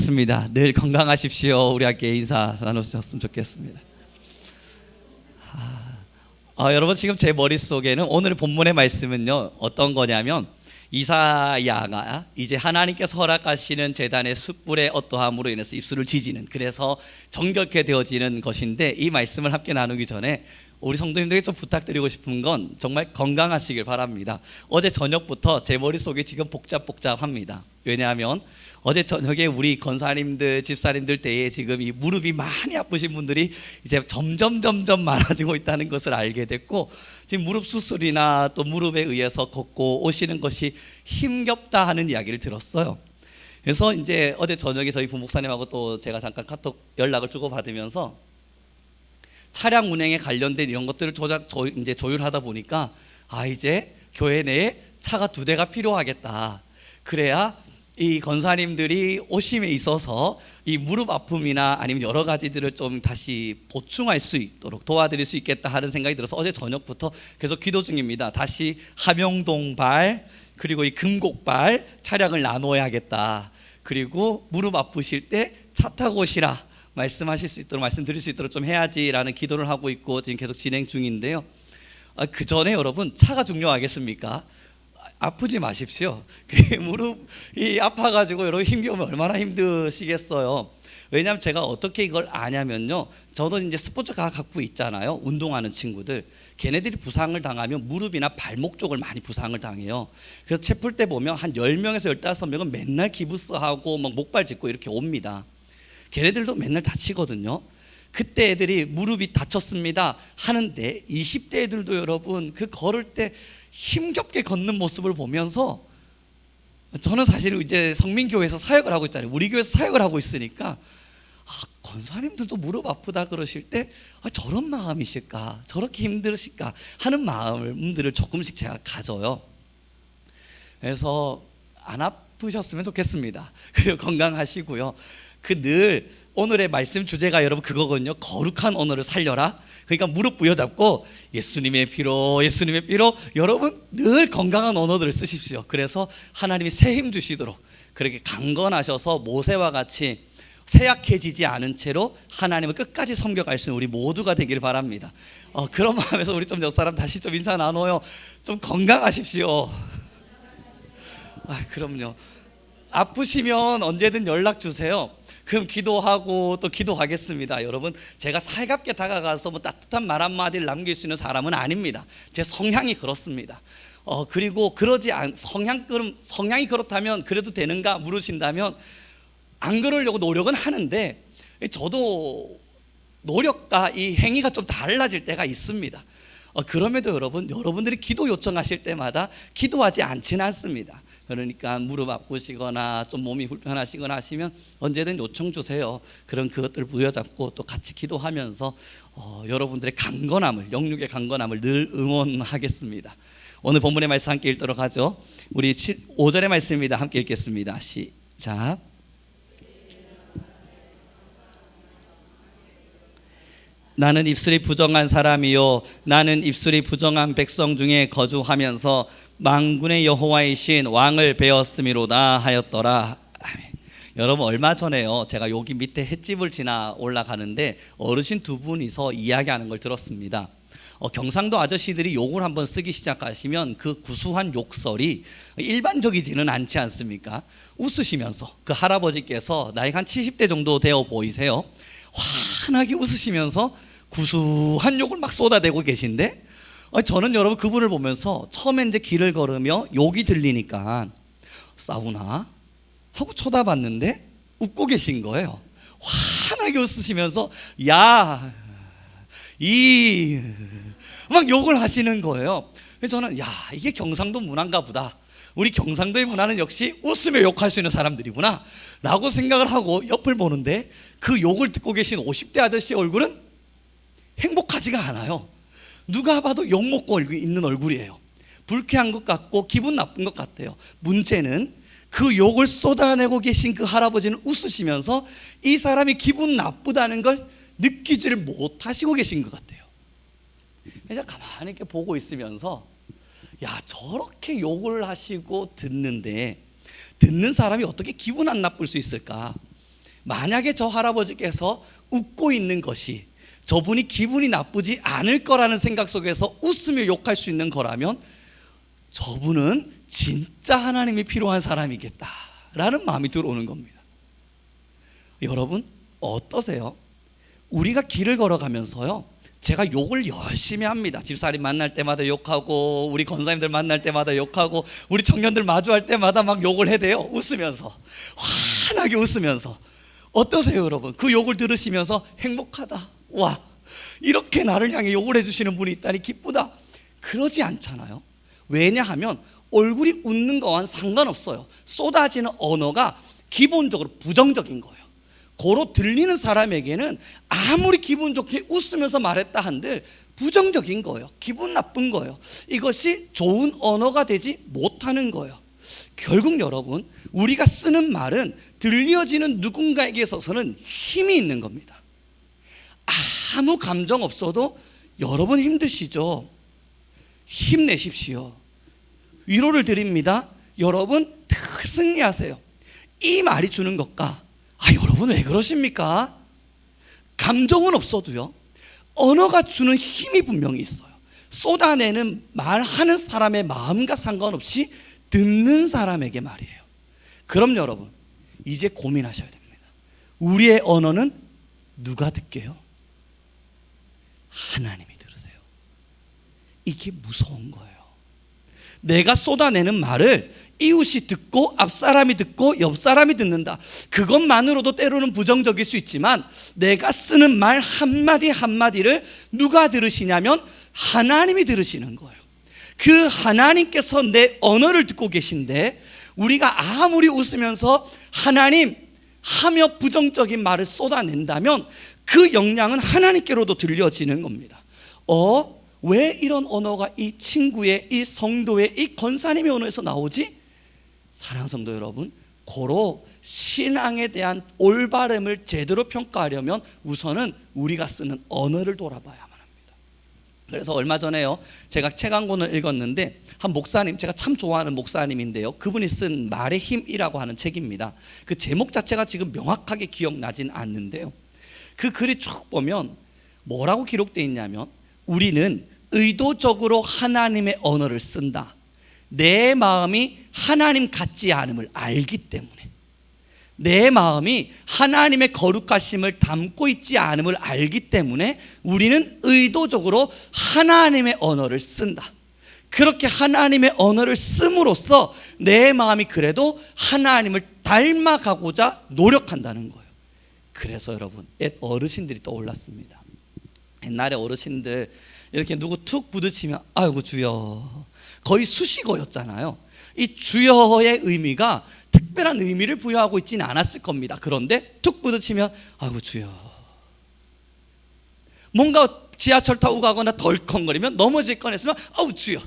반갑습니다. 늘 건강하십시오. 우리 함께 인사 나누셨으면 좋겠습니다. 여러분, 지금 제 머릿속에는 오늘 본문의 말씀은요, 어떤 거냐면 이사야가 이제 하나님께서 허락하시는 제단의 숯불의 어떠함으로 인해서 입술을 지지는, 그래서 정결케 되어지는 것인데, 이 말씀을 함께 나누기 전에 우리 성도님들에게 좀 부탁드리고 싶은 건 정말 건강하시길 바랍니다. 어제 저녁부터 제 머릿속이 지금 복잡합니다. 왜냐하면 어제 저녁에 우리 권사님들, 집사님들 때에 지금 이 무릎이 많이 아프신 분들이 이제 점점 많아지고 있다는 것을 알게 됐고, 지금 무릎 수술이나 또 무릎에 의해서 걷고 오시는 것이 힘겹다 하는 이야기를 들었어요. 그래서 이제 어제 저녁에 저희 부목사님하고 또 제가 잠깐 카톡 연락을 주고받으면서 차량 운행에 관련된 이런 것들을 이제 조율하다 보니까 이제 교회 내에 차가 2대가 필요하겠다. 그래야 이 권사님들이 오심에 있어서 이 무릎 아픔이나 아니면 여러 가지들을 좀 다시 보충할 수 있도록 도와드릴 수 있겠다 하는 생각이 들어서 어제 저녁부터 계속 기도 중입니다. 다시 함영동발 그리고 이 금곡발 차량을 나눠야겠다. 그리고 무릎 아프실 때 차 타고 오시라 말씀하실 수 있도록, 말씀드릴 수 있도록 좀 해야지라는 기도를 하고 있고 지금 계속 진행 중인데요. 그 전에 여러분, 차가 중요하겠습니까? 아프지 마십시오. 무릎이 아파가지고 여러분 힘겨우면 얼마나 힘드시겠어요. 왜냐하면 제가 어떻게 이걸 아냐면요, 저도 이제 스포츠카 갖고 있잖아요. 운동하는 친구들, 걔네들이 부상을 당하면 무릎이나 발목 쪽을 많이 부상을 당해요. 그래서 채플 때 보면 한 10명에서 15명은 맨날 기부스하고 막 목발 짚고 이렇게 옵니다. 걔네들도 맨날 다치거든요. 그때 애들이 무릎이 다쳤습니다 하는데 20대 애들도 여러분 그 걸을 때 힘겹게 걷는 모습을 보면서, 저는 사실 이제 성민교회에서 사역을 하고 있잖아요. 우리 교회에서 사역을 하고 있으니까 권사님들도 무릎 아프다 그러실 때 저런 마음이실까, 저렇게 힘드실까 하는 마음들을 조금씩 제가 가져요. 그래서 안 아프셨으면 좋겠습니다. 그리고 건강하시고요. 늘 오늘의 말씀 주제가 여러분 그거거든요. 거룩한 언어를 살려라. 그러니까 무릎 부여잡고 예수님의 피로, 예수님의 피로, 여러분 늘 건강한 언어들을 쓰십시오. 그래서 하나님이 새 힘 주시도록 그렇게 강건하셔서 모세와 같이 쇠약해지지 않은 채로 하나님을 끝까지 섬겨갈 수 있는 우리 모두가 되기를 바랍니다. 그런 마음에서 우리 좀 옆 사람 다시 좀 인사 나눠요. 좀 건강하십시오. 그럼요. 아프시면 언제든 연락 주세요. 그럼 기도하고 또 기도하겠습니다. 여러분, 제가 살갑게 다가가서 따뜻한 말 한마디를 남길 수 있는 사람은 아닙니다. 제 성향이 그렇습니다. 그리고 성향이 그렇다면 그래도 되는가 물으신다면 안 그러려고 노력은 하는데, 저도 노력과 이 행위가 좀 달라질 때가 있습니다. 그럼에도 여러분들이 기도 요청하실 때마다 기도하지 않지는 않습니다. 그러니까 무릎 아프시거나 좀 몸이 불편하시거나 하시면 언제든 요청 주세요. 그럼 그것들 부여잡고 또 같이 기도하면서 여러분들의 강건함을, 영육의 강건함을 늘 응원하겠습니다. 오늘 본문의 말씀 함께 읽도록 하죠. 우리 5절의 말씀입니다. 함께 읽겠습니다. 시작. 나는 입술이 부정한 사람이요, 나는 입술이 부정한 백성 중에 거주하면서 만군의 여호와이신 왕을 배웠음이로다 하였더라. 아멘. 여러분, 얼마 전에요, 제가 여기 밑에 횟집을 지나 올라가는데 어르신 2분이서 이야기하는 걸 들었습니다. 경상도 아저씨들이 욕을 한번 쓰기 시작하시면 그 구수한 욕설이 일반적이지는 않지 않습니까? 웃으시면서 그 할아버지께서 나이가 한 70대 정도 되어 보이세요. 환하게 웃으시면서 구수한 욕을 막 쏟아대고 계신데, 저는 여러분 그분을 보면서 처음에 이제 길을 걸으며 욕이 들리니까 싸우나 하고 쳐다봤는데 웃고 계신 거예요. 환하게 웃으시면서 막 욕을 하시는 거예요. 그래서 저는 이게 경상도 문화인가 보다. 우리 경상도의 문화는 역시 웃으며 욕할 수 있는 사람들이구나 라고 생각을 하고 옆을 보는데, 그 욕을 듣고 계신 50대 아저씨 얼굴은 행복하지가 않아요. 누가 봐도 욕 먹고 있는 얼굴이에요. 불쾌한 것 같고 기분 나쁜 것 같아요. 문제는 그 욕을 쏟아내고 계신 그 할아버지는 웃으시면서 이 사람이 기분 나쁘다는 걸 느끼지를 못하시고 계신 것 같아요. 그래서 가만히 이렇게 보고 있으면서 저렇게 욕을 하시고 듣는 사람이 어떻게 기분 안 나쁠 수 있을까? 만약에 저 할아버지께서 웃고 있는 것이 저분이 기분이 나쁘지 않을 거라는 생각 속에서 웃으며 욕할 수 있는 거라면 저분은 진짜 하나님이 필요한 사람이겠다라는 마음이 들어오는 겁니다. 여러분 어떠세요? 우리가 길을 걸어가면서요, 제가 욕을 열심히 합니다. 집사님 만날 때마다 욕하고, 우리 권사님들 만날 때마다 욕하고, 우리 청년들 마주할 때마다 막 욕을 해대요. 웃으면서, 환하게 웃으면서. 어떠세요 여러분? 그 욕을 들으시면서 행복하다, 와 이렇게 나를 향해 욕을 해주시는 분이 있다니 기쁘다, 그러지 않잖아요. 왜냐하면 얼굴이 웃는 거와는 상관없어요. 쏟아지는 언어가 기본적으로 부정적인 거예요. 고로 들리는 사람에게는 아무리 기분 좋게 웃으면서 말했다 한들 부정적인 거예요. 기분 나쁜 거예요. 이것이 좋은 언어가 되지 못하는 거예요. 결국 여러분, 우리가 쓰는 말은 들려지는 누군가에게 있어서는 힘이 있는 겁니다. 아무 감정 없어도 여러분 힘드시죠? 힘내십시오. 위로를 드립니다. 여러분 늘 승리하세요. 이 말이 주는 것과, 여러분 왜 그러십니까? 감정은 없어도요, 언어가 주는 힘이 분명히 있어요. 쏟아내는 말하는 사람의 마음과 상관없이 듣는 사람에게 말이에요. 그럼 여러분 이제 고민하셔야 됩니다. 우리의 언어는 누가 듣게요? 하나님이 들으세요. 이게 무서운 거예요. 내가 쏟아내는 말을 이웃이 듣고 앞사람이 듣고 옆사람이 듣는다, 그것만으로도 때로는 부정적일 수 있지만 내가 쓰는 말 한마디 한마디를 누가 들으시냐면 하나님이 들으시는 거예요. 그 하나님께서 내 언어를 듣고 계신데, 우리가 아무리 웃으면서 하나님 하며 부정적인 말을 쏟아낸다면 그 영향은 하나님께로도 들려지는 겁니다. 왜 이런 언어가 이 친구의, 이 성도의, 이 권사님의 언어에서 나오지? 사랑하는 성도 여러분, 고로 신앙에 대한 올바름을 제대로 평가하려면 우선은 우리가 쓰는 언어를 돌아봐야만 합니다. 그래서 얼마 전에요, 제가 책 한 권을 읽었는데, 한 목사님, 제가 참 좋아하는 목사님인데요, 그분이 쓴 말의 힘이라고 하는 책입니다. 그 제목 자체가 지금 명확하게 기억나진 않는데요, 그 글이 쭉 보면 뭐라고 기록되어 있냐면, 우리는 의도적으로 하나님의 언어를 쓴다. 내 마음이 하나님 같지 않음을 알기 때문에, 내 마음이 하나님의 거룩하심을 담고 있지 않음을 알기 때문에 우리는 의도적으로 하나님의 언어를 쓴다. 그렇게 하나님의 언어를 씀으로써 내 마음이 그래도 하나님을 닮아가고자 노력한다는 거예요. 그래서 여러분, 옛 어르신들이 떠올랐습니다. 옛날에 어르신들 이렇게 누구 툭 부딪히면 아이고 주여, 거의 수식어였잖아요. 이 주여의 의미가 특별한 의미를 부여하고 있지는 않았을 겁니다. 그런데 툭 부딪히면 아이고 주여. 뭔가 지하철 타고 가거나 덜컹거리면 넘어질 뻔했으면 아우 주여.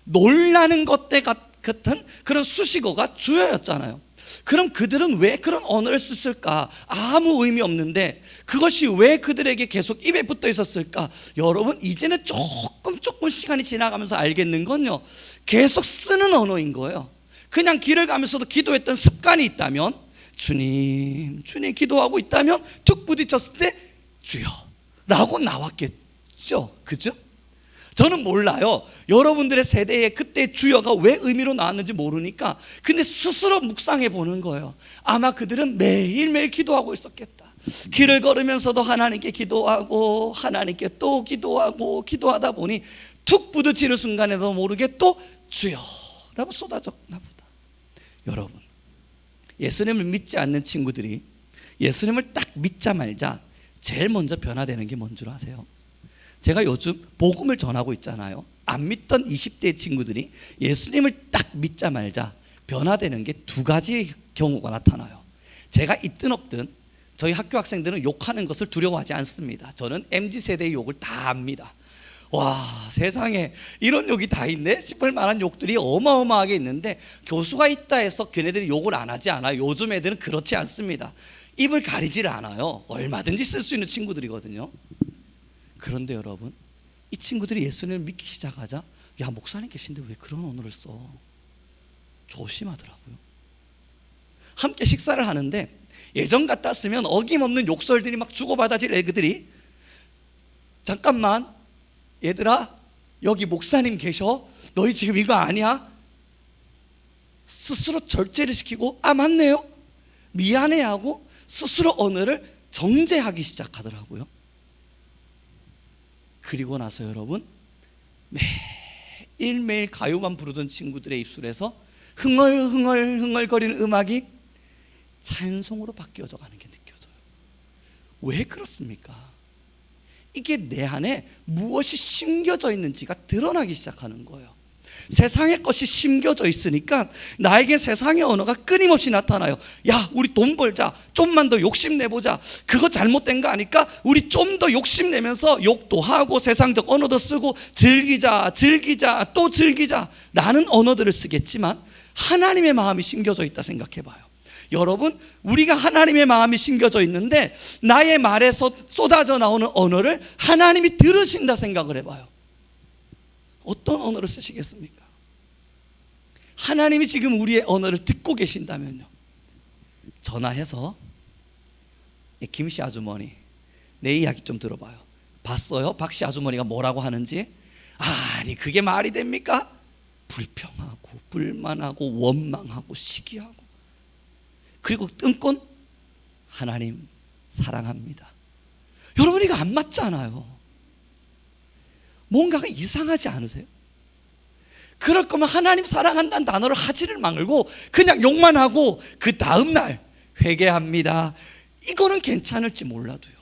놀라는 것들 같은 그런 수식어가 주여였잖아요. 그럼 그들은 왜 그런 언어를 썼을까? 아무 의미 없는데 그것이 왜 그들에게 계속 입에 붙어 있었을까? 여러분 이제는 조금 시간이 지나가면서 알겠는 건요, 계속 쓰는 언어인 거예요. 그냥 길을 가면서도 기도했던 습관이 있다면, 주님 기도하고 있다면 툭 부딪혔을 때 주여 라고 나왔겠죠. 그죠? 저는 몰라요. 여러분들의 세대에 그때 주여가 왜 의미로 나왔는지 모르니까, 근데 스스로 묵상해 보는 거예요. 아마 그들은 매일매일 기도하고 있었겠다. 길을 걸으면서도 하나님께 기도하고 하나님께 또 기도하고 기도하다 보니 툭 부딪히는 순간에도 모르게 또 주여라고 쏟아졌나 보다. 여러분, 예수님을 믿지 않는 친구들이 예수님을 딱 믿자 말자 제일 먼저 변화되는 게 뭔 줄 아세요? 제가 요즘 복음을 전하고 있잖아요. 안 믿던 20대 친구들이 예수님을 딱 믿자 말자 변화되는 게 두 가지의 경우가 나타나요. 제가 있든 없든 저희 학교 학생들은 욕하는 것을 두려워하지 않습니다. 저는 MZ세대의 욕을 다 압니다. 와, 세상에 이런 욕이 다 있네 싶을 만한 욕들이 어마어마하게 있는데, 교수가 있다 해서 걔네들이 욕을 안 하지 않아요. 요즘 애들은 그렇지 않습니다. 입을 가리질 않아요. 얼마든지 쓸 수 있는 친구들이거든요. 그런데 여러분, 이 친구들이 예수님을 믿기 시작하자, 야 목사님 계신데 왜 그런 언어를 써? 조심하더라고요. 함께 식사를 하는데 예전 같았으면 어김없는 욕설들이 막 주고받아질 애들이 잠깐만 얘들아 여기 목사님 계셔 너희 지금 이거 아니야? 스스로 절제를 시키고 맞네요 미안해하고 스스로 언어를 정제하기 시작하더라고요. 그리고 나서 여러분 매일매일 가요만 부르던 친구들의 입술에서 흥얼흥얼거리는 음악이 찬송으로 바뀌어져 가는 게 느껴져요. 왜 그렇습니까? 이게 내 안에 무엇이 심겨져 있는지가 드러나기 시작하는 거예요. 세상의 것이 심겨져 있으니까 나에게 세상의 언어가 끊임없이 나타나요. 야 우리 돈 벌자 좀만 더 욕심내보자 그거 잘못된 거 아니까 우리 좀 더 욕심내면서 욕도 하고 세상적 언어도 쓰고 즐기자 또 즐기자 라는 언어들을 쓰겠지만 하나님의 마음이 심겨져 있다 생각해봐요. 여러분 우리가 하나님의 마음이 심겨져 있는데 나의 말에서 쏟아져 나오는 언어를 하나님이 들으신다 생각을 해봐요. 어떤 언어를 쓰시겠습니까? 하나님이 지금 우리의 언어를 듣고 계신다면요 전화해서 김씨 아주머니 내 이야기 좀 들어봐요. 봤어요? 박씨 아주머니가 뭐라고 하는지? 아니 그게 말이 됩니까? 불평하고 불만하고 원망하고 시기하고 그리고 뜬끈 하나님 사랑합니다. 여러분 이거 안 맞잖아요. 뭔가가 이상하지 않으세요? 그럴 거면 하나님 사랑한다는 단어를 하지를 말고 그냥 욕만 하고 그 다음날 회개합니다 이거는 괜찮을지 몰라도요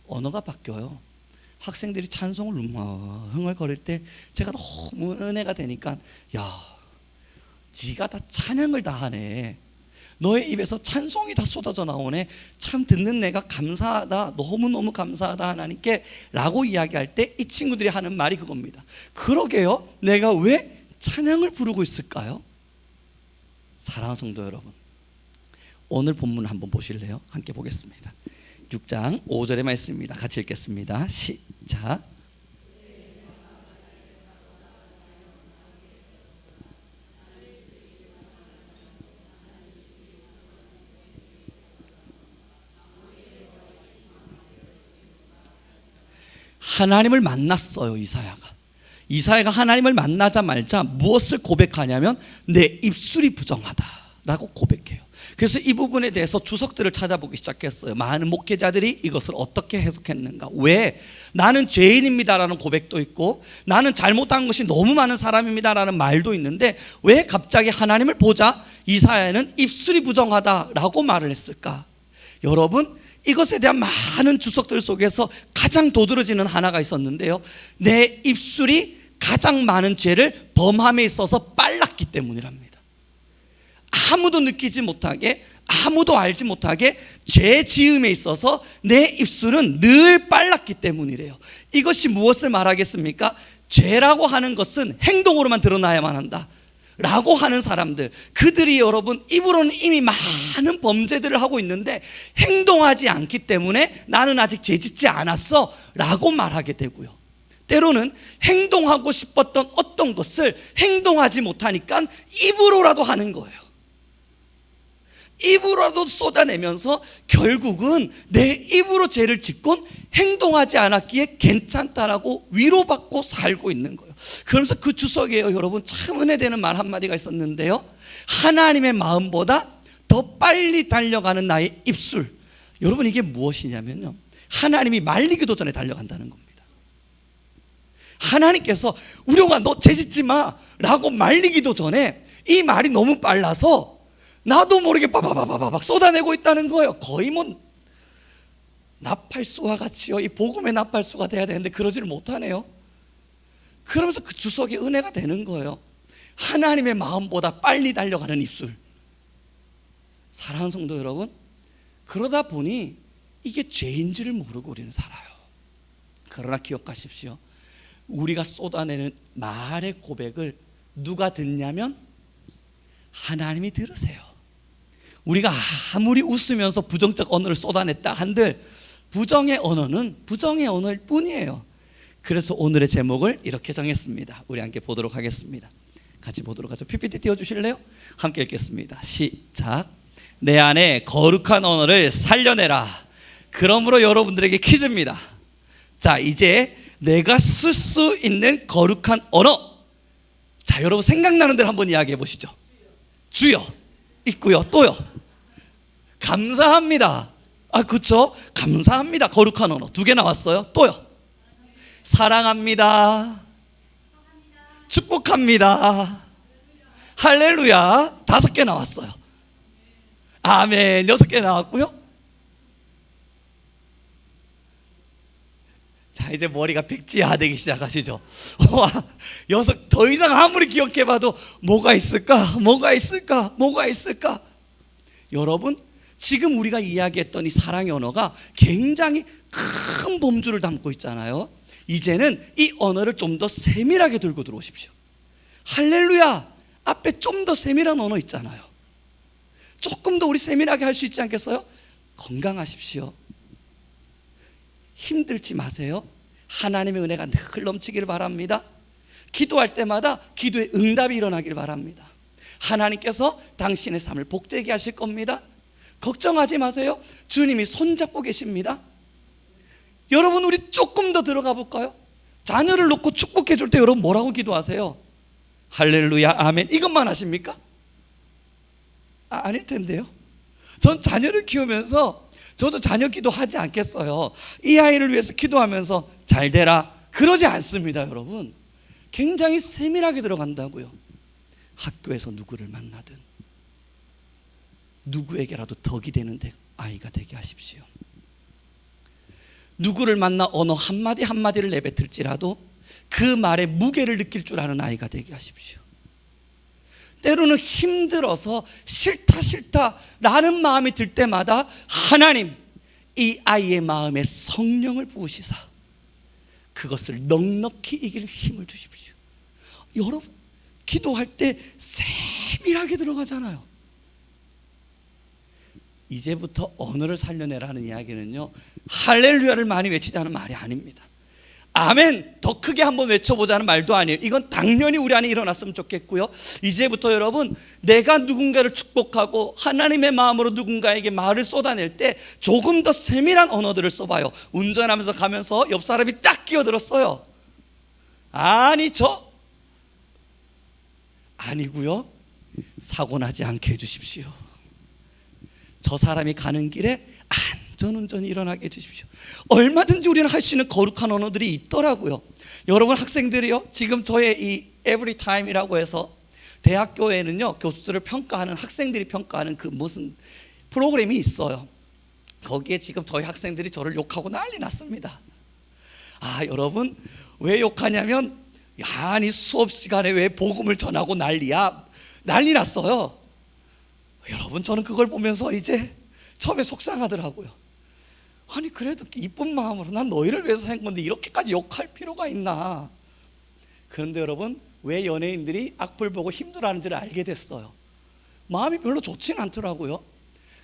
언어가 바뀌어요. 학생들이 찬송을 흥얼거릴 때 제가 너무 은혜가 되니까 야 지가 다 찬양을 다 하네 너의 입에서 찬송이 다 쏟아져 나오네 참 듣는 내가 감사하다 너무너무 감사하다 하나님께 라고 이야기할 때 이 친구들이 하는 말이 그겁니다. 그러게요 내가 왜 찬양을 부르고 있을까요? 사랑하는 성도 여러분 오늘 본문을 한번 보실래요? 함께 보겠습니다. 6장 5절의 말씀입니다. 같이 읽겠습니다. 시작. 하나님을 만났어요. 이사야가 하나님을 만나자마자 무엇을 고백하냐면 내 입술이 부정하다라고 고백해요. 그래서 이 부분에 대해서 주석들을 찾아보기 시작했어요. 많은 목회자들이 이것을 어떻게 해석했는가. 왜? 나는 죄인입니다라는 고백도 있고 나는 잘못한 것이 너무 많은 사람입니다라는 말도 있는데 왜 갑자기 하나님을 보자 이사야는 입술이 부정하다라고 말을 했을까? 여러분 이것에 대한 많은 주석들 속에서 가장 도드라지는 하나가 있었는데요 내 입술이 가장 많은 죄를 범함에 있어서 빨랐기 때문이랍니다. 아무도 느끼지 못하게 아무도 알지 못하게 죄 지음에 있어서 내 입술은 늘 빨랐기 때문이래요. 이것이 무엇을 말하겠습니까? 죄라고 하는 것은 행동으로만 드러나야만 한다 라고 하는 사람들 그들이 여러분 입으로는 이미 많은 범죄들을 하고 있는데 행동하지 않기 때문에 나는 아직 죄짓지 않았어 라고 말하게 되고요 때로는 행동하고 싶었던 어떤 것을 행동하지 못하니까 입으로라도 하는 거예요. 입으로라도 쏟아내면서 결국은 내 입으로 죄를 짓곤 행동하지 않았기에 괜찮다라고 위로받고 살고 있는 거예요. 그러면서 그 주석에요 여러분 참 은혜되는 말 한마디가 있었는데요 하나님의 마음보다 더 빨리 달려가는 나의 입술. 여러분 이게 무엇이냐면요 하나님이 말리기도 전에 달려간다는 겁니다. 하나님께서 우려가 너 죄짓지 마 라고 말리기도 전에 이 말이 너무 빨라서 나도 모르게 바바바바박 쏟아내고 있다는 거예요. 거의 뭐 나팔수와 같이요 이 복음의 나팔수가 돼야 되는데 그러지를 못하네요. 그러면서 그 주석이 은혜가 되는 거예요. 하나님의 마음보다 빨리 달려가는 입술. 사랑하는 성도 여러분 그러다 보니 이게 죄인지를 모르고 우리는 살아요. 그러나 기억하십시오 우리가 쏟아내는 말의 고백을 누가 듣냐면 하나님이 들으세요. 우리가 아무리 웃으면서 부정적 언어를 쏟아냈다 한들 부정의 언어는 부정의 언어일 뿐이에요. 그래서 오늘의 제목을 이렇게 정했습니다. 우리 함께 보도록 하겠습니다. 같이 보도록 하죠. PPT 띄워주실래요? 함께 읽겠습니다. 시작. 내 안에 거룩한 언어를 살려내라. 그러므로 여러분들에게 퀴즈입니다. 자, 이제 내가 쓸 수 있는 거룩한 언어. 자, 여러분 생각나는 대로 한번 이야기해 보시죠. 주여 있고요. 또요. 감사합니다. 아, 그렇죠? 감사합니다. 거룩한 언어 2개 나왔어요. 또요. 사랑합니다. 축복합니다. 할렐루야. 5개 나왔어요. 아멘. 6개 나왔고요. 자, 이제 머리가 백지화되기 시작하시죠. 더 이상 아무리 기억해봐도 뭐가 있을까? 뭐가 있을까? 뭐가 있을까? 여러분, 지금 우리가 이야기했던 이 사랑의 언어가 굉장히 큰 범주를 담고 있잖아요. 이제는 이 언어를 좀 더 세밀하게 들고 들어오십시오. 할렐루야 앞에 좀 더 세밀한 언어 있잖아요. 조금 더 우리 세밀하게 할 수 있지 않겠어요? 건강하십시오. 힘들지 마세요. 하나님의 은혜가 늘 넘치기를 바랍니다. 기도할 때마다 기도의 응답이 일어나길 바랍니다. 하나님께서 당신의 삶을 복되게 하실 겁니다. 걱정하지 마세요. 주님이 손잡고 계십니다. 여러분, 우리 조금 더 들어가 볼까요? 자녀를 놓고 축복해 줄 때 여러분 뭐라고 기도하세요? 할렐루야 아멘 이것만 하십니까? 아닐 텐데요. 전 자녀를 키우면서 저도 자녀 기도하지 않겠어요. 이 아이를 위해서 기도하면서 잘 되라 그러지 않습니다. 여러분, 굉장히 세밀하게 들어간다고요. 학교에서 누구를 만나든 누구에게라도 덕이 되는 아이가 되게 하십시오. 누구를 만나 언어 한마디 한마디를 내뱉을지라도 그 말의 무게를 느낄 줄 아는 아이가 되게 하십시오. 때로는 힘들어서 싫다 라는 마음이 들 때마다 하나님, 이 아이의 마음에 성령을 부으시사 그것을 넉넉히 이길 힘을 주십시오. 여러분, 기도할 때 세밀하게 들어가잖아요. 이제부터 언어를 살려내라는 이야기는요, 할렐루야를 많이 외치자는 말이 아닙니다. 아멘 더 크게 한번 외쳐보자는 말도 아니에요. 이건 당연히 우리 안에 일어났으면 좋겠고요. 이제부터 여러분, 내가 누군가를 축복하고 하나님의 마음으로 누군가에게 말을 쏟아낼 때 조금 더 세밀한 언어들을 써봐요. 운전하면서 가면서 옆 사람이 딱 끼어들었어요. 아니 아니고요. 사고 나지 않게 해주십시오. 저 사람이 가는 길에 안전운전이 일어나게 해주십시오. 얼마든지 우리는 할 수 있는 거룩한 언어들이 있더라고요. 여러분, 학생들이요, 지금 저의 이 에브리타임이라고 해서 대학교에는요 교수들을 평가하는, 학생들이 평가하는 그 무슨 프로그램이 있어요. 거기에 지금 저희 학생들이 저를 욕하고 난리 났습니다. 여러분, 왜 욕하냐면, 아니 수업 시간에 왜 복음을 전하고 난리야, 난리 났어요. 여러분, 저는 그걸 보면서 이제 처음에 속상하더라고요. 아니 그래도 이쁜 마음으로 난 너희를 위해서 한 건데 이렇게까지 욕할 필요가 있나. 그런데 여러분, 왜 연예인들이 악플 보고 힘들어하는지를 알게 됐어요. 마음이 별로 좋지는 않더라고요.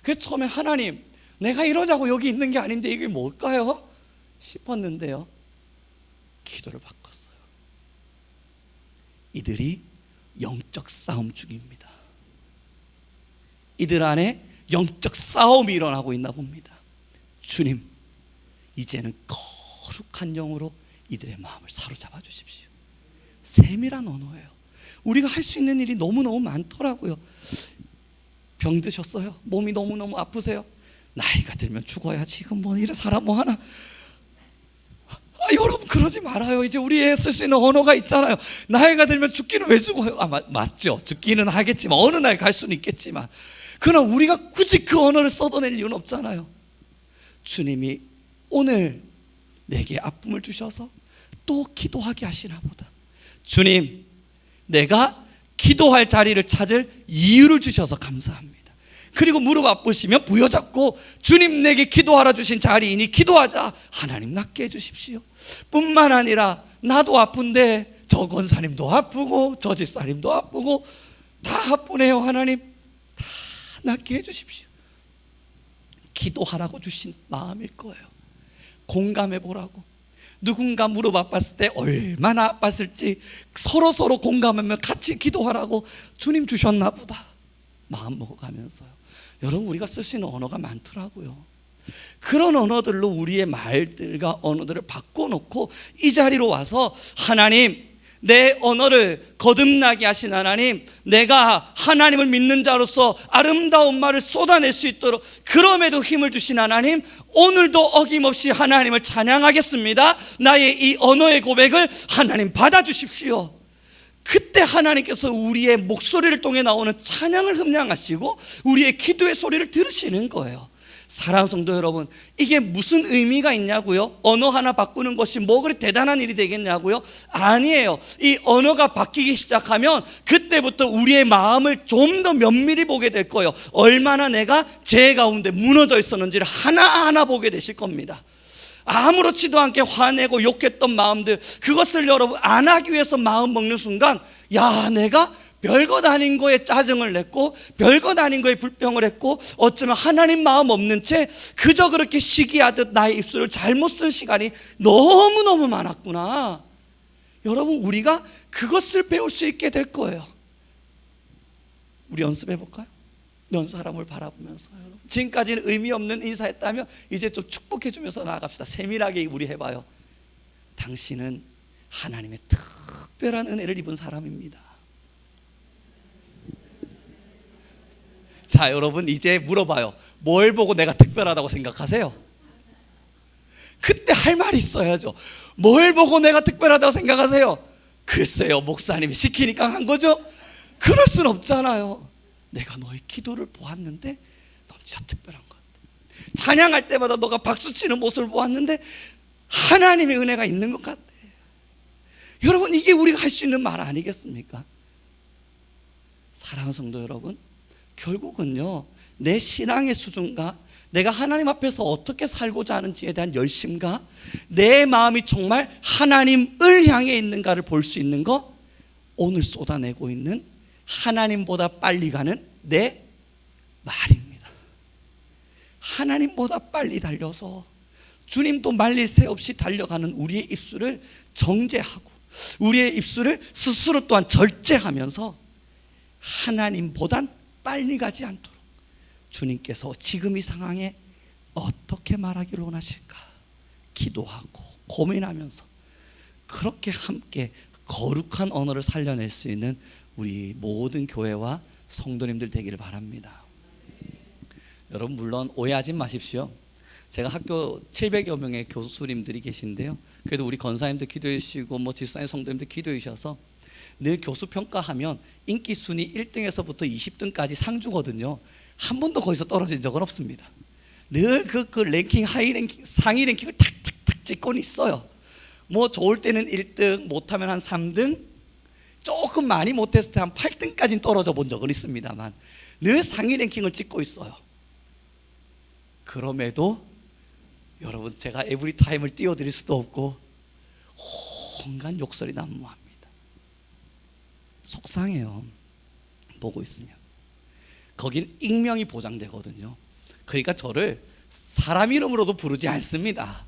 그래서 처음에 하나님, 내가 이러자고 여기 있는 게 아닌데 이게 뭘까요? 싶었는데요, 기도를 바꿨어요. 이들이 영적 싸움 중입니다. 이들 안에 영적 싸움이 일어나고 있나 봅니다. 주님, 이제는 거룩한 영으로 이들의 마음을 사로잡아 주십시오. 세밀한 언어예요. 우리가 할 수 있는 일이 너무너무 많더라고요. 병드셨어요? 몸이 너무너무 아프세요? 나이가 들면 죽어야 지금 뭐 이런 사람 뭐 하나. 여러분, 그러지 말아요. 이제 우리의 쓸 수 있는 언어가 있잖아요. 나이가 들면 죽기는 왜 죽어요? 맞죠. 죽기는 하겠지만 어느 날 갈 수는 있겠지만, 그러나 우리가 굳이 그 언어를 써도낼 이유는 없잖아요. 주님이 오늘 내게 아픔을 주셔서 또 기도하게 하시나 보다. 주님, 내가 기도할 자리를 찾을 이유를 주셔서 감사합니다. 그리고 무릎 아프시면 부여잡고 주님, 내게 기도하라 주신 자리이니 기도하자. 하나님 낫게 해주십시오. 뿐만 아니라 나도 아픈데 저 권사님도 아프고 저 집사님도 아프고 다 아프네요. 하나님 다 낫게 해주십시오. 기도하라고 주신 마음일 거예요. 공감해 보라고. 누군가 무릎 아팠을 때 얼마나 아팠을지 서로 공감하면 같이 기도하라고 주님 주셨나 보다. 마음 먹어가면서요. 여러분, 우리가 쓸 수 있는 언어가 많더라고요. 그런 언어들로 우리의 말들과 언어들을 바꿔놓고 이 자리로 와서 하나님, 내 언어를 거듭나게 하신 하나님, 내가 하나님을 믿는 자로서 아름다운 말을 쏟아낼 수 있도록 그럼에도 힘을 주신 하나님, 오늘도 어김없이 하나님을 찬양하겠습니다. 나의 이 언어의 고백을 하나님 받아주십시오. 그때 하나님께서 우리의 목소리를 통해 나오는 찬양을 흠량하시고 우리의 기도의 소리를 들으시는 거예요. 사랑하는 성도 여러분, 이게 무슨 의미가 있냐고요? 언어 하나 바꾸는 것이 뭐 그리 대단한 일이 되겠냐고요? 아니에요. 이 언어가 바뀌기 시작하면 그때부터 우리의 마음을 좀 더 면밀히 보게 될 거예요. 얼마나 내가 죄 가운데 무너져 있었는지를 하나하나 보게 되실 겁니다. 아무렇지도 않게 화내고 욕했던 마음들, 그것을 여러분 안 하기 위해서 마음 먹는 순간, 야, 내가 별것 아닌 거에 짜증을 냈고 별것 아닌 거에 불평을 했고 어쩌면 하나님 마음 없는 채 그저 그렇게 시기하듯 나의 입술을 잘못 쓴 시간이 너무너무 많았구나. 여러분, 우리가 그것을 배울 수 있게 될 거예요. 우리 연습해 볼까요? 넌 사람을 바라보면서. 지금까지는 의미 없는 인사했다면 이제 좀 축복해 주면서 나아갑시다. 세밀하게 우리 해봐요. 당신은 하나님의 특별한 은혜를 입은 사람입니다. 자, 여러분, 이제 물어봐요. 뭘 보고 내가 특별하다고 생각하세요? 그때 할 말이 있어야죠. 뭘 보고 내가 특별하다고 생각하세요? 글쎄요, 목사님이 시키니까 한 거죠? 그럴 순 없잖아요. 내가 너의 기도를 보았는데 넌 진짜 특별한 것 같아. 찬양할 때마다 너가 박수치는 모습을 보았는데 하나님의 은혜가 있는 것 같아. 여러분, 이게 우리가 할 수 있는 말 아니겠습니까? 사랑하는 성도 여러분, 결국은요, 내 신앙의 수준과 내가 하나님 앞에서 어떻게 살고자 하는지에 대한 열심과 내 마음이 정말 하나님을 향해 있는가를 볼 수 있는 것, 오늘 쏟아내고 있는 하나님보다 빨리 가는 내 말입니다. 하나님보다 빨리 달려서 주님도 말릴 새 없이 달려가는 우리의 입술을 정제하고 우리의 입술을 스스로 또한 절제하면서 하나님보단 빨리 가지 않도록 주님께서 지금 이 상황에 어떻게 말하기를 원하실까 기도하고 고민하면서 그렇게 함께 거룩한 언어를 살려낼 수 있는 우리 모든 교회와 성도님들 되기를 바랍니다. 여러분, 물론 오해하지 마십시오. 제가 학교 700여 명의 교수님들이 계신데요, 그래도 우리 권사님들 기도해 주시고 집사님 성도님들 기도해 주셔서 늘 교수 평가하면 인기 순위 1등에서부터 20등까지 상 주거든요. 한 번도 거기서 떨어진 적은 없습니다. 늘 그 랭킹, 하이 랭킹, 상위 랭킹을 탁탁탁 찍고는 있어요. 좋을 때는 1등, 못하면 한 3등, 조금 많이 못했을 때 한 8등까지는 떨어져 본 적은 있습니다만 늘 상위 랭킹을 찍고 있어요. 그럼에도 여러분, 제가 에브리타임을 띄워드릴 수도 없고 온갖 욕설이 난무합니다. 속상해요. 보고 있으면. 거긴 익명이 보장되거든요. 그러니까 저를 사람 이름으로도 부르지 않습니다.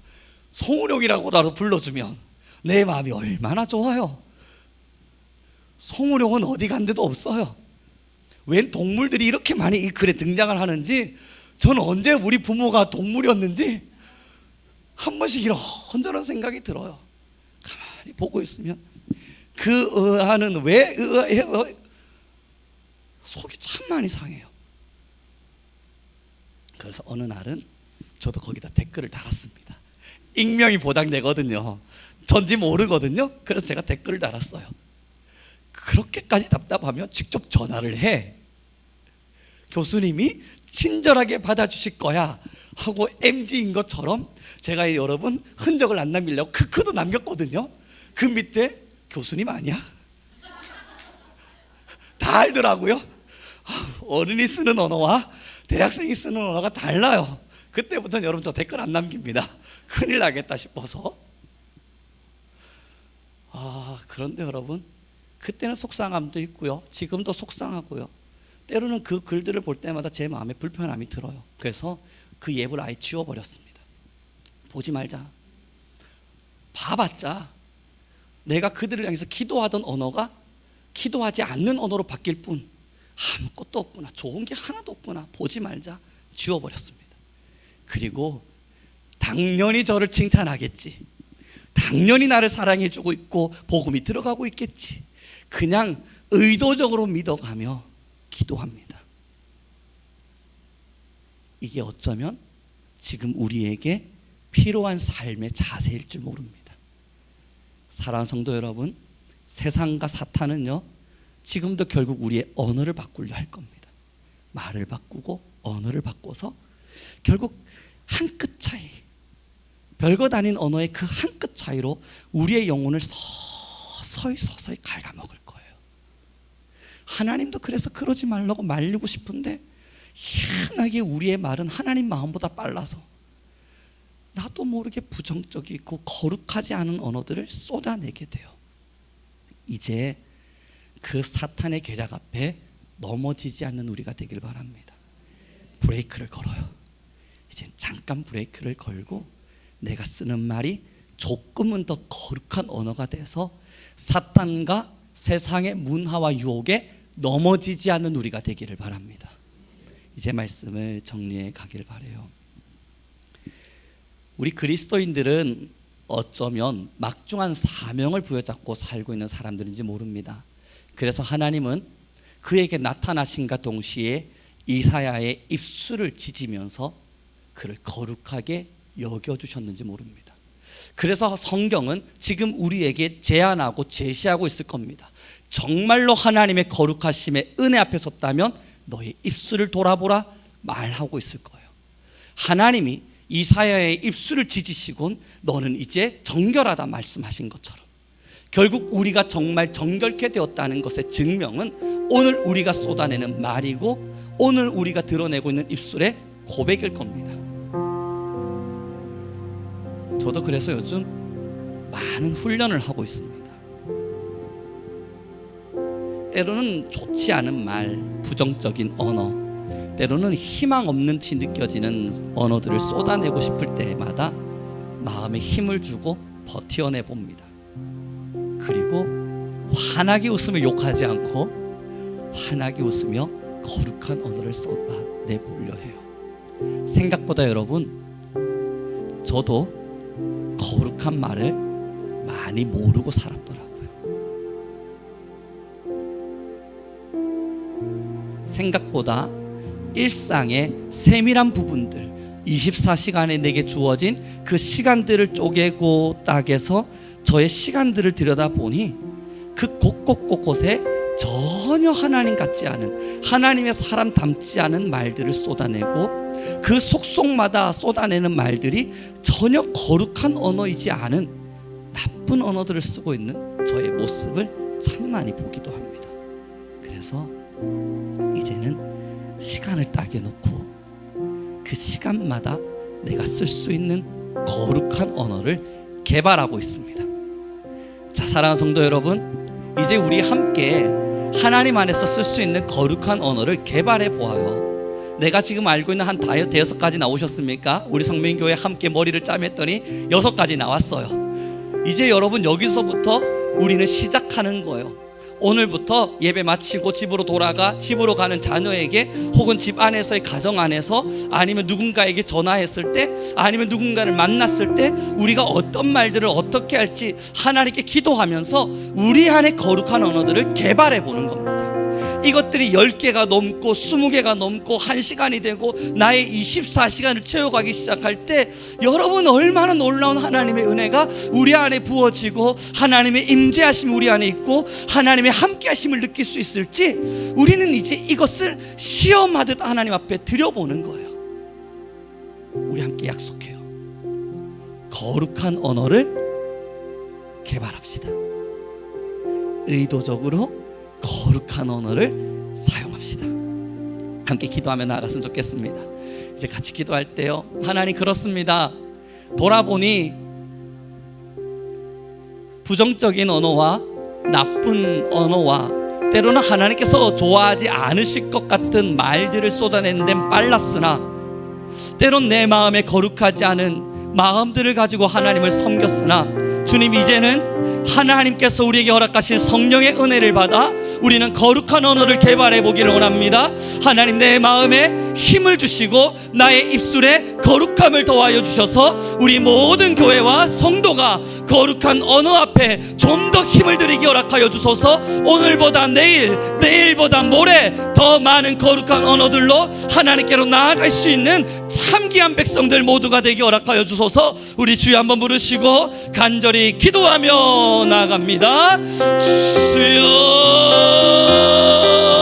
송우룡이라고라도 불러주면 내 마음이 얼마나 좋아요. 송우룡은 어디 간 데도 없어요. 웬 동물들이 이렇게 많이 이 글에 등장을 하는지, 저는 언제 우리 부모가 동물이었는지 한 번씩 이런 헌절한 생각이 들어요. 가만히 보고 있으면 그 의아는 왜 의아해서 속이 참 많이 상해요. 그래서 어느 날은 저도 거기다 댓글을 달았습니다. 익명이 보장되거든요. 전지 모르거든요. 그래서 제가 댓글을 달았어요. 그렇게까지 답답하면 직접 전화를 해. 교수님이 친절하게 받아주실 거야 하고 MG인 것처럼 제가 여러분 흔적을 안 남기려고 크크도 남겼거든요. 그 밑에 교수님 아니야? 다 알더라고요. 어른이 쓰는 언어와 대학생이 쓰는 언어가 달라요. 그때부터는 여러분 저 댓글 안 남깁니다. 큰일 나겠다 싶어서. 그런데 여러분, 그때는 속상함도 있고요, 지금도 속상하고요, 때로는 그 글들을 볼 때마다 제 마음에 불편함이 들어요. 그래서 그 앱을 아예 지워버렸습니다. 보지 말자. 봐봤자 내가 그들을 향해서 기도하던 언어가 기도하지 않는 언어로 바뀔 뿐 아무것도 없구나, 좋은 게 하나도 없구나, 보지 말자, 지워버렸습니다. 그리고 당연히 저를 칭찬하겠지, 당연히 나를 사랑해주고 있고 복음이 들어가고 있겠지, 그냥 의도적으로 믿어가며 기도합니다. 이게 어쩌면 지금 우리에게 필요한 삶의 자세일 줄 모릅니다. 사랑하는 성도 여러분, 세상과 사탄은요 지금도 결국 우리의 언어를 바꾸려 할 겁니다. 말을 바꾸고 언어를 바꿔서 결국 한 끗 차이, 별것 아닌 언어의 그 한 끗 차이로 우리의 영혼을 서서히 갉아먹을 거예요. 하나님도 그래서 그러지 말라고 말리고 싶은데 희한하게 우리의 말은 하나님 마음보다 빨라서 나도 모르게 부정적이고 거룩하지 않은 언어들을 쏟아내게 돼요. 이제 그 사탄의 계략 앞에 넘어지지 않는 우리가 되길 바랍니다. 브레이크를 걸어요. 이제 잠깐 브레이크를 걸고 내가 쓰는 말이 조금은 더 거룩한 언어가 돼서 사탄과 세상의 문화와 유혹에 넘어지지 않는 우리가 되기를 바랍니다. 이제 말씀을 정리해 가길 바라요. 우리 그리스도인들은 어쩌면 막중한 사명을 부여잡고 살고 있는 사람들인지 모릅니다. 그래서 하나님은 그에게 나타나신과 동시에 이사야의 입술을 찢으면서 그를 거룩하게 여겨주셨는지 모릅니다. 그래서 성경은 지금 우리에게 제안하고 제시하고 있을 겁니다. 정말로 하나님의 거룩하심의 은혜 앞에 섰다면 너의 입술을 돌아보라 말하고 있을 거예요. 하나님이 이사야의 입술을 찢으시곤 너는 이제 정결하다 말씀하신 것처럼 결국 우리가 정말 정결케 되었다는 것의 증명은 오늘 우리가 쏟아내는 말이고 오늘 우리가 드러내고 있는 입술의 고백일 겁니다. 저도 그래서 요즘 많은 훈련을 하고 있습니다. 때로는 좋지 않은 말, 부정적인 언어, 때로는 희망 없는 듯이 느껴지는 언어들을 쏟아내고 싶을 때마다 마음에 힘을 주고 버텨내 봅니다. 그리고 환하게 웃으며 욕하지 않고 환하게 웃으며 거룩한 언어를 쏟아내보려 해요. 생각보다 여러분, 저도 거룩한 말을 많이 모르고 살았더라고요. 생각보다 일상의 세밀한 부분들, 24시간에 내게 주어진 그 시간들을 쪼개고 따개서 저의 시간들을 들여다보니 그 곳곳곳곳에 전혀 하나님 같지 않은, 하나님의 사람 닮지 않은 말들을 쏟아내고 그 속속마다 쏟아내는 말들이 전혀 거룩한 언어이지 않은 나쁜 언어들을 쓰고 있는 저의 모습을 참 많이 보기도 합니다. 그래서 이제는 시간을 따게 놓고 그 시간마다 내가 쓸 수 있는 거룩한 언어를 개발하고 있습니다. 자, 사랑하는 성도 여러분, 이제 우리 함께 하나님 안에서 쓸 수 있는 거룩한 언어를 개발해 보아요. 내가 지금 알고 있는 한 5가지 나오셨습니까? 우리 성민교회 함께 머리를 짜맸더니 6가지 나왔어요. 이제 여러분 여기서부터 우리는 시작하는 거예요. 오늘부터 예배 마치고 집으로 돌아가 집으로 가는 자녀에게 혹은 집 안에서의 가정 안에서 아니면 누군가에게 전화했을 때 아니면 누군가를 만났을 때 우리가 어떤 말들을 어떻게 할지 하나님께 기도하면서 우리 안에 거룩한 언어들을 개발해 보는 겁니다. 이것들이 10개가 넘고 20개가 넘고 1시간이 되고 나의 24시간을 채워가기 시작할 때 여러분 얼마나 놀라운 하나님의 은혜가 우리 안에 부어지고 하나님의 임재하심이 우리 안에 있고 하나님의 함께하심을 느낄 수 있을지 우리는 이제 이것을 시험하듯 하나님 앞에 드려보는 거예요. 우리 함께 약속해요. 거룩한 언어를 개발합시다. 의도적으로 거룩한 언어를 사용합시다. 함께 기도하며 나아갔으면 좋겠습니다. 이제 같이 기도할 때요, 하나님 그렇습니다. 돌아보니 부정적인 언어와 나쁜 언어와 때로는 하나님께서 좋아하지 않으실 것 같은 말들을 쏟아내는 데는 빨랐으나 때론 내 마음에 거룩하지 않은 마음들을 가지고 하나님을 섬겼으나 주님, 이제는 하나님께서 우리에게 허락하신 성령의 은혜를 받아 우리는 거룩한 언어를 개발해 보기를 원합니다. 하나님, 내 마음에 힘을 주시고 나의 입술에 거룩함을 더하여 주셔서 우리 모든 교회와 성도가 거룩한 언어 앞에 좀 더 힘을 들이게 허락하여 주소서. 오늘보다 내일, 내일보다 모레 더 많은 거룩한 언어들로 하나님께로 나아갈 수 있는 참귀한 백성들 모두가 되게 허락하여 주소서. 우리 주여 한번 부르시고 간절히 기도하며 나아갑니다. 주여.